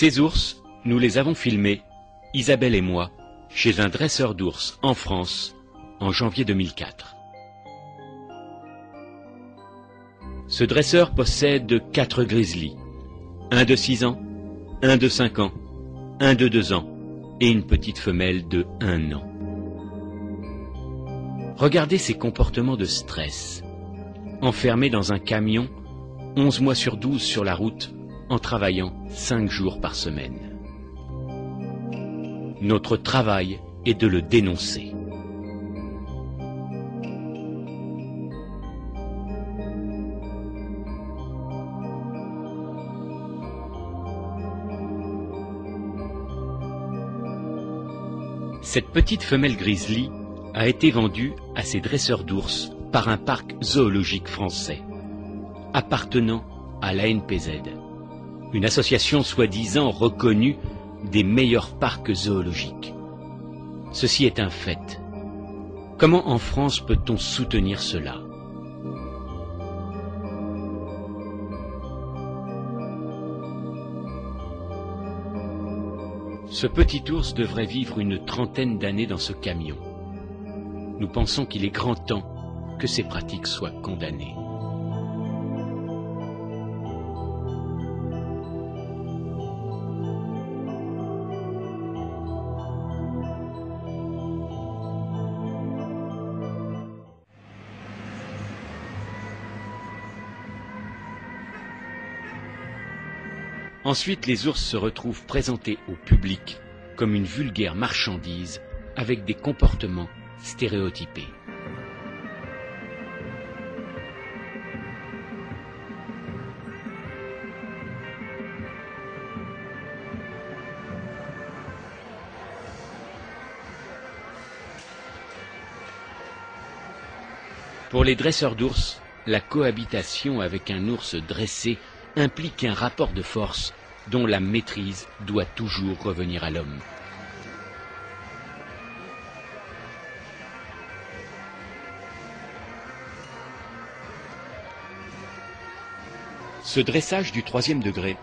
Ces ours, nous les avons filmés, Isabelle et moi, chez un dresseur d'ours en France, en janvier 2004. Ce dresseur possède 4 grizzlies, un de 6 ans, un de 5 ans, un de 2 ans et une petite femelle de 1 an. Regardez ces comportements de stress. Enfermés dans un camion, 11 mois sur 12 sur la route, en travaillant 5 jours par semaine. Notre travail est de le dénoncer. Cette petite femelle grizzly a été vendue à ces dresseurs d'ours par un parc zoologique français, appartenant à l'ANPZ, une association soi-disant reconnue des meilleurs parcs zoologiques. Ceci est un fait. Comment en France peut-on soutenir cela ? Ce petit ours devrait vivre une trentaine d'années dans ce camion. Nous pensons qu'il est grand temps que ces pratiques soient condamnées. Ensuite, les ours se retrouvent présentés au public comme une vulgaire marchandise avec des comportements stéréotypés. Pour les dresseurs d'ours, la cohabitation avec un ours dressé implique un rapport de force dont la maîtrise doit toujours revenir à l'homme. Ce dressage du 3e degré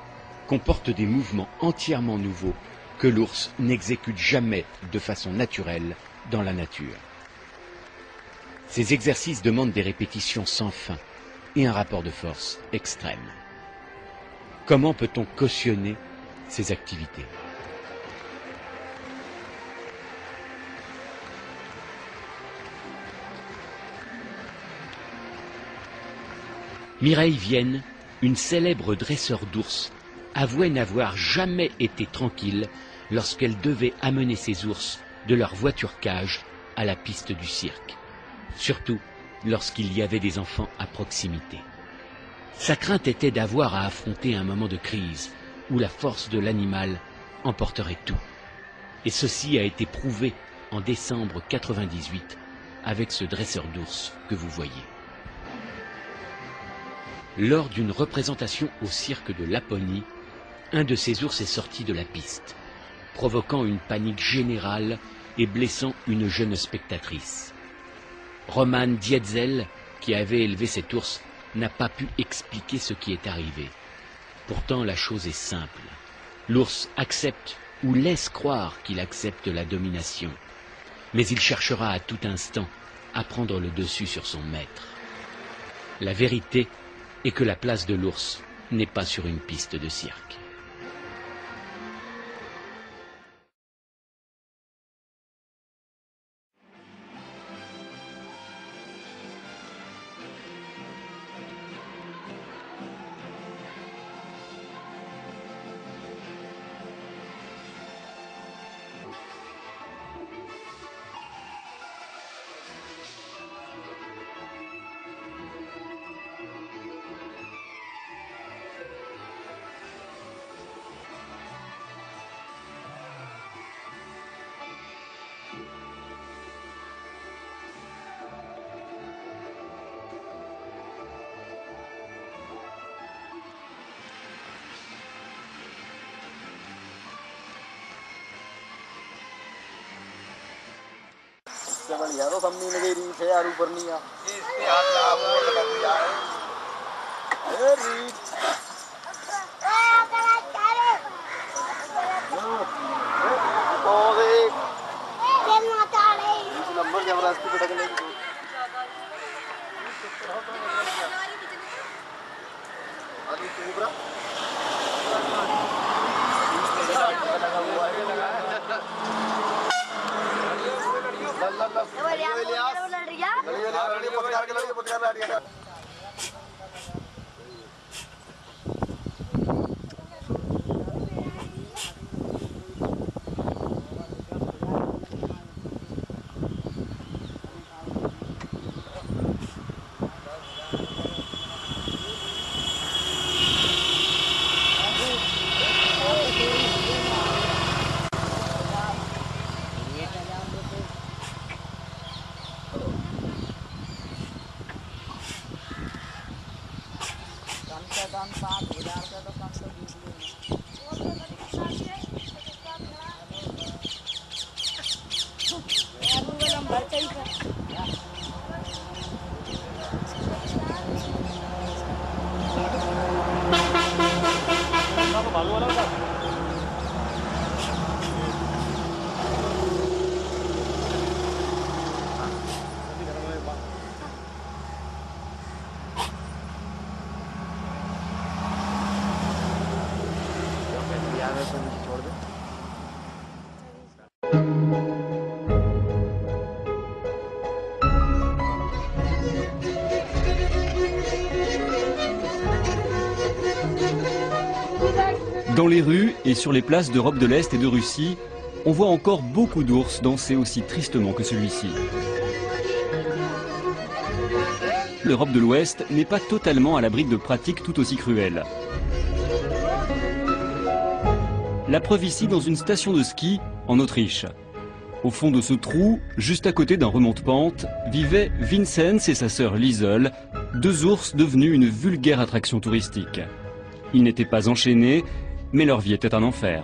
comporte des mouvements entièrement nouveaux que l'ours n'exécute jamais de façon naturelle dans la nature. Ces exercices demandent des répétitions sans fin et un rapport de force extrême. Comment peut-on cautionner ces activités ? Mireille Vienne, une célèbre dresseur d'ours, avouait n'avoir jamais été tranquille lorsqu'elle devait amener ses ours de leur voiture-cage à la piste du cirque, surtout lorsqu'il y avait des enfants à proximité. Sa crainte était d'avoir à affronter un moment de crise où la force de l'animal emporterait tout. Et ceci a été prouvé en décembre 1998 avec ce dresseur d'ours que vous voyez. Lors d'une représentation au cirque de Laponie, un de ces ours est sorti de la piste, provoquant une panique générale et blessant une jeune spectatrice. Roman Dietzel, qui avait élevé cet ours, n'a pas pu expliquer ce qui est arrivé. Pourtant, la chose est simple. L'ours accepte ou laisse croire qu'il accepte la domination, mais il cherchera à tout instant à prendre le dessus sur son maître. La vérité est que la place de l'ours n'est pas sur une piste de cirque. Yarow samni nageri se aru burniya. इसके हाथ लगा वो लगा दिया है Hey, plastic उठा के लेके दो आदमी कोबरा लगा हुआ है लल्ला छोड़ दो Dans les rues et sur les places d'Europe de l'Est et de Russie, on voit encore beaucoup d'ours danser aussi tristement que celui-ci. L'Europe de l'Ouest n'est pas totalement à l'abri de pratiques tout aussi cruelles. La preuve ici dans une station de ski en Autriche. Au fond de ce trou, juste à côté d'un remonte-pente, vivaient Vincenz et sa sœur Liesel, deux ours devenus une vulgaire attraction touristique. Ils n'étaient pas enchaînés, mais leur vie était un enfer.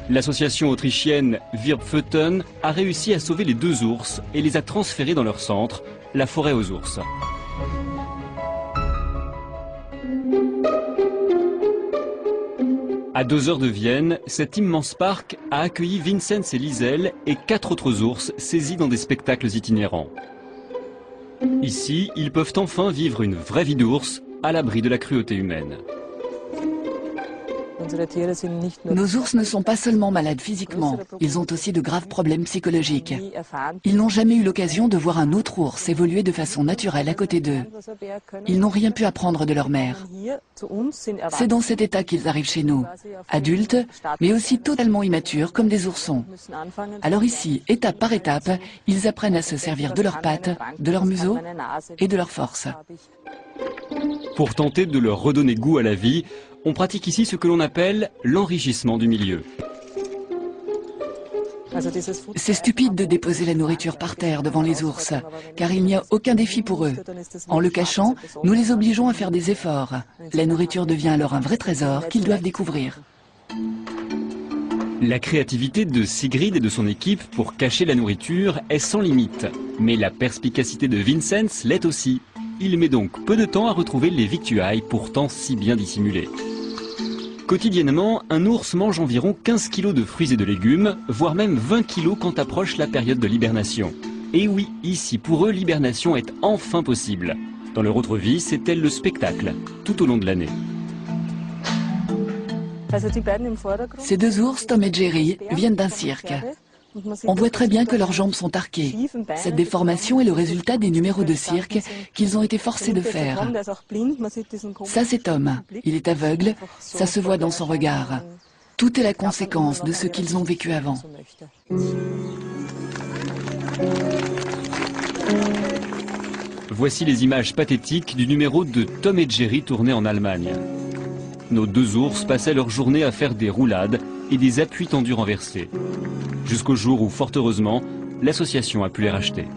L'association autrichienne Wirbpfoten a réussi à sauver les deux ours et les a transférés dans leur centre, la forêt aux ours. À 2 heures de Vienne, cet immense parc a accueilli Vincenz et Liesel et 4 autres ours saisis dans des spectacles itinérants. Ici, ils peuvent enfin vivre une vraie vie d'ours à l'abri de la cruauté humaine. Nos ours ne sont pas seulement malades physiquement, ils ont aussi de graves problèmes psychologiques. Ils n'ont jamais eu l'occasion de voir un autre ours évoluer de façon naturelle à côté d'eux. Ils n'ont rien pu apprendre de leur mère. C'est dans cet état qu'ils arrivent chez nous, adultes, mais aussi totalement immatures comme des oursons. Alors ici, étape par étape, ils apprennent à se servir de leurs pattes, de leur museau et de leur force. Pour tenter de leur redonner goût à la vie, on pratique ici ce que l'on appelle l'enrichissement du milieu. C'est stupide de déposer la nourriture par terre devant les ours, car il n'y a aucun défi pour eux. En le cachant, nous les obligeons à faire des efforts. La nourriture devient alors un vrai trésor qu'ils doivent découvrir. La créativité de Sigrid et de son équipe pour cacher la nourriture est sans limite. Mais la perspicacité de Vincenz l'est aussi. Il met donc peu de temps à retrouver les victuailles pourtant si bien dissimulées. Quotidiennement, un ours mange environ 15 kg de fruits et de légumes, voire même 20 kg quand approche la période de l'hibernation. Et oui, ici pour eux, l'hibernation est enfin possible. Dans leur autre vie, c'est tel le spectacle, tout au long de l'année. Ces deux ours, Tom et Jerry, viennent d'un cirque. On voit très bien que leurs jambes sont arquées. Cette déformation est le résultat des numéros de cirque qu'ils ont été forcés de faire. Ça, c'est Tom. Il est aveugle, ça se voit dans son regard. Tout est la conséquence de ce qu'ils ont vécu avant. Voici les images pathétiques du numéro de Tom et Jerry tourné en Allemagne. Nos deux ours passaient leur journée à faire des roulades et des appuis tendus renversés. Jusqu'au jour où, fort heureusement, l'association a pu les racheter.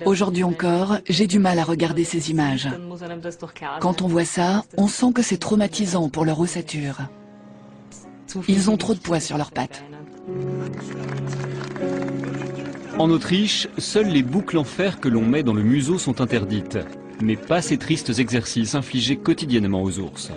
Aujourd'hui encore, j'ai du mal à regarder ces images. Quand on voit ça, on sent que c'est traumatisant pour leur ossature. Ils ont trop de poids sur leurs pattes. En Autriche, seules les boucles en fer que l'on met dans le museau sont interdites, mais pas ces tristes exercices infligés quotidiennement aux ours.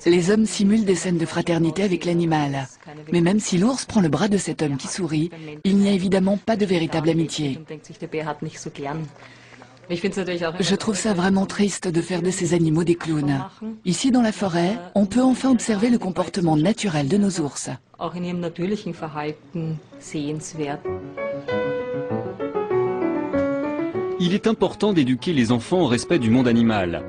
Les hommes simulent des scènes de fraternité avec l'animal. Mais même si l'ours prend le bras de cet homme qui sourit, il n'y a évidemment pas de véritable amitié. Je trouve ça vraiment triste de faire de ces animaux des clowns. Ici dans la forêt, on peut enfin observer le comportement naturel de nos ours. Il est important d'éduquer les enfants au respect du monde animal.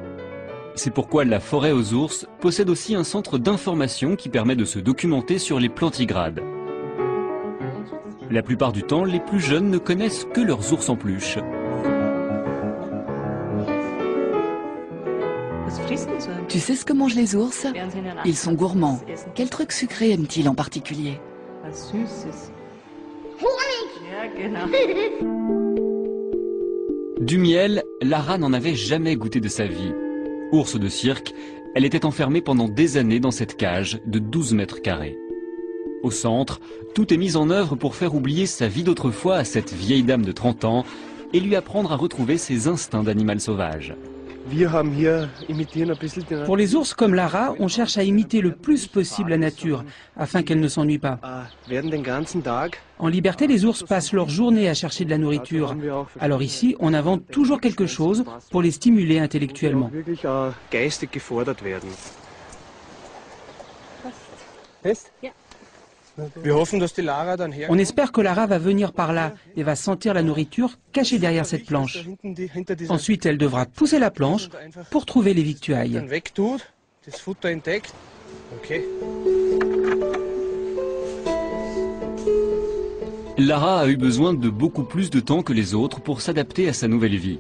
C'est pourquoi la forêt aux ours possède aussi un centre d'information qui permet de se documenter sur les plantigrades. La plupart du temps, les plus jeunes ne connaissent que leurs ours en peluche. Tu sais ce que mangent les ours? Ils sont gourmands. Quel truc sucré aiment-ils en particulier? Du miel, Lara n'en avait jamais goûté de sa vie. Ours de cirque, elle était enfermée pendant des années dans cette cage de 12 mètres carrés. Au centre, tout est mis en œuvre pour faire oublier sa vie d'autrefois à cette vieille dame de 30 ans et lui apprendre à retrouver ses instincts d'animal sauvage. Pour les ours comme Lara, on cherche à imiter le plus possible la nature, afin qu'elle ne s'ennuie pas. En liberté, les ours passent leur journée à chercher de la nourriture. Alors ici, on invente toujours quelque chose pour les stimuler intellectuellement. On espère que Lara va venir par là et va sentir la nourriture cachée derrière cette planche. Ensuite, elle devra pousser la planche pour trouver les victuailles. Lara a eu besoin de beaucoup plus de temps que les autres pour s'adapter à sa nouvelle vie.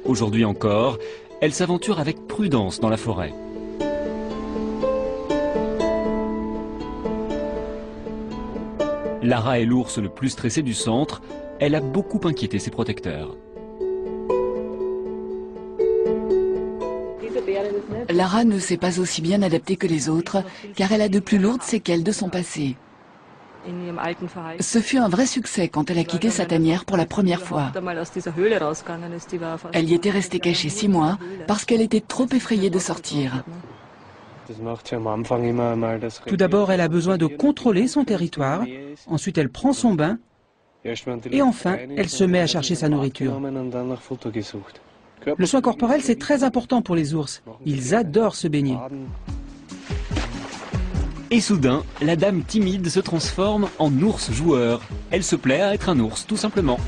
Aujourd'hui encore, elle s'aventure avec prudence dans la forêt. Lara est l'ours le plus stressé du centre. Elle a beaucoup inquiété ses protecteurs. Lara ne s'est pas aussi bien adaptée que les autres, car elle a de plus lourdes séquelles de son passé. Ce fut un vrai succès quand elle a quitté sa tanière pour la première fois. Elle y était restée cachée 6 mois parce qu'elle était trop effrayée de sortir. Tout d'abord, elle a besoin de contrôler son territoire. Ensuite, elle prend son bain. Et enfin, elle se met à chercher sa nourriture. Le soin corporel, c'est très important pour les ours. Ils adorent se baigner. Et soudain, la dame timide se transforme en ours joueur. Elle se plaît à être un ours, tout simplement.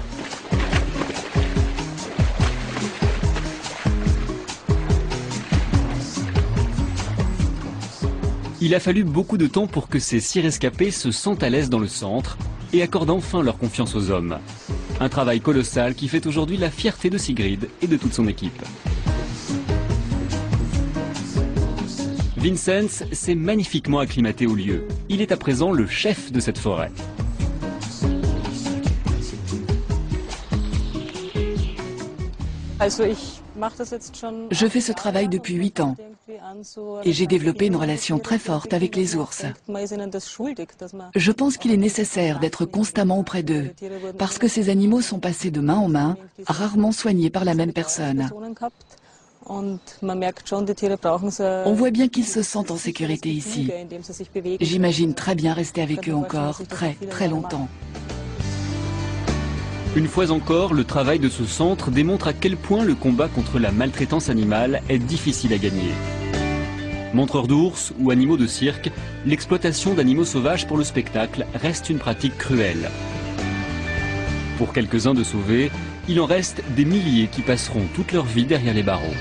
Il a fallu beaucoup de temps pour que ces 6 rescapés se sentent à l'aise dans le centre et accordent enfin leur confiance aux hommes. Un travail colossal qui fait aujourd'hui la fierté de Sigrid et de toute son équipe. Vincenz s'est magnifiquement acclimaté au lieu. Il est à présent le chef de cette forêt. Je fais ce travail depuis 8 ans et j'ai développé une relation très forte avec les ours. Je pense qu'il est nécessaire d'être constamment auprès d'eux parce que ces animaux sont passés de main en main, rarement soignés par la même personne. On voit bien qu'ils se sentent en sécurité ici. J'imagine très bien rester avec eux encore très longtemps. Une fois encore, le travail de ce centre démontre à quel point le combat contre la maltraitance animale est difficile à gagner. Montreurs d'ours ou animaux de cirque, l'exploitation d'animaux sauvages pour le spectacle reste une pratique cruelle. Pour quelques-uns de sauvés, il en reste des milliers qui passeront toute leur vie derrière les barreaux.